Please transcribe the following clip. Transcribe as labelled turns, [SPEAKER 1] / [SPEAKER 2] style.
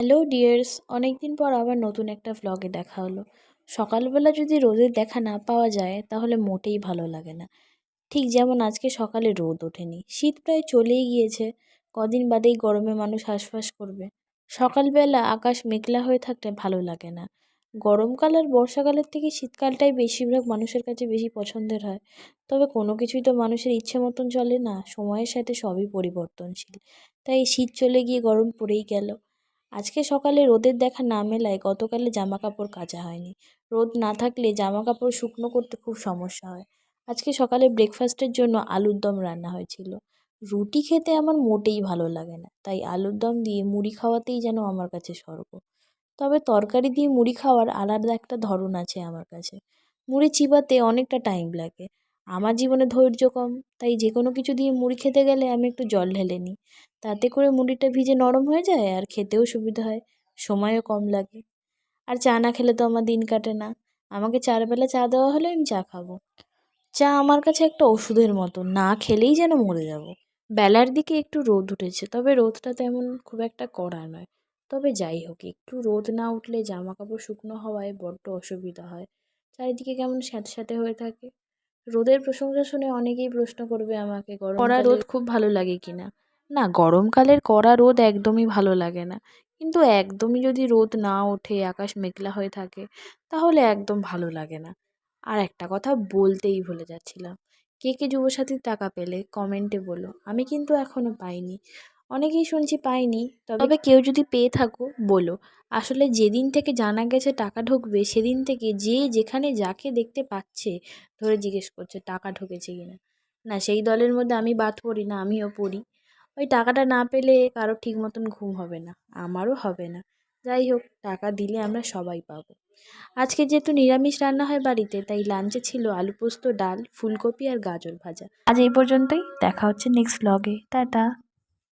[SPEAKER 1] Hello dears, অনেকদিন পর আবার নতুন একটা ভ্লগে দেখা হলো। সকালবেলা যদি রোদের দেখা না পাওয়া যায় তাহলে মোটেই ভালো লাগে না। ঠিক যেমন আজকে সকালে রোদ ওঠেনি, শীত প্রায় চলেই গিয়েছে। কদিন বাদেই গরমে মানুষ হাঁসফাঁস করবে। সকালবেলা আকাশ মেঘলা হয়ে থাকলে ভালো লাগে না। গরমকাল আর বর্ষাকালের থেকে শীতকালটাই বেশিরভাগ মানুষের কাছে বেশি পছন্দের হয়। তবে কোনো কিছুই তো মানুষের ইচ্ছে মতন চলে না, সময়ের সাথে সবই পরিবর্তনশীল। তাই শীত চলে গিয়ে গরম পড়েই গেল। আজকে সকালে রোদের দেখা না মেলায় গতকালে জামা কাপড় কাচা হয়নি। রোদ না থাকলে জামা কাপড় শুকনো করতে খুব সমস্যা হয়। আজকে সকালে ব্রেকফাস্টের জন্য আলুর দম রান্না হয়েছিল। রুটি খেতে আমার মোটেই ভালো লাগে না, তাই আলুর দম দিয়ে মুড়ি খাওয়াতেই যেন আমার কাছে স্বর্গ। তবে তরকারি দিয়ে মুড়ি খাওয়ার আলাদা একটা ধরন আছে আমার কাছে। মুড়ি চিবাতে অনেকটা টাইম লাগে। আমার জীবনে ধৈর্য কম, তাই যে কোনো কিছু দিয়ে মুড়ি খেতে গেলে আমি একটু জল ঢেলে নিই। তাতে করে মুড়িটা ভিজে নরম হয়ে যায় আর খেতেও সুবিধা হয়, সময়ও কম লাগে। আর চা না খেলে তো আমার দিন কাটে না। আমাকে 4 বেলা চা দেওয়া হলে আমি চা খাবো। চা আমার কাছে একটা ওষুধের মতো, না খেলেই যেন মরে যাব। বেলার দিকে একটু রোদ উঠেছে, তবে রোদটা তেমন খুব একটা কড়া নয়। তবে যাই হোক, একটু রোদ না উঠলে জামা কাপড় শুকনো হওয়ায় বড্ড অসুবিধা হয়। চারিদিকে কেমন স্যাঁতস্যাঁতে হয়ে থাকে। রোদের প্রশংসা শুনে অনেকেই প্রশ্ন করবে আমাকে, কড়া রোদ খুব ভালো লাগে কিনা। না, গরমকালের কড়া রোদ একদমই ভালো লাগে না। কিন্তু একদমই যদি রোদ না ওঠে, আকাশ মেঘলা হয়ে থাকে, তাহলে একদম ভালো লাগে না। আর একটা কথা বলতেই ভুলে যাচ্ছিলাম, কে কে যুবসাথীর টাকা পেলে কমেন্টে বলো। আমি কিন্তু এখনো পাইনি। অনেকেই শুনছি পাইনি, তবে কেউ যদি পেয়ে থাকো বলো। আসলে যেদিন থেকে জানা গেছে টাকা ঢুকবে, সেদিন থেকে যে যেখানে যাকে দেখতে পাচ্ছে ধরে জিজ্ঞেস করছে টাকা ঢুকেছে কিনা। না, সেই দলের মধ্যে আমি বাদ পড়ি না, আমিও পড়ি। ওই টাকাটা না পেলে কারো ঠিক মতন ঘুম হবে না, আমারও হবে না। যাই হোক, টাকা দিলে আমরা সবাই পাবো। আজকে যেহেতু নিরামিষ রান্না হয় বাড়িতে, তাই লাঞ্চে ছিল আলু পোস্ত, ডাল, ফুলকপি আর গাজর ভাজা। আজ এই পর্যন্তই, দেখা হচ্ছে নেক্সট ব্লগে। টাটা।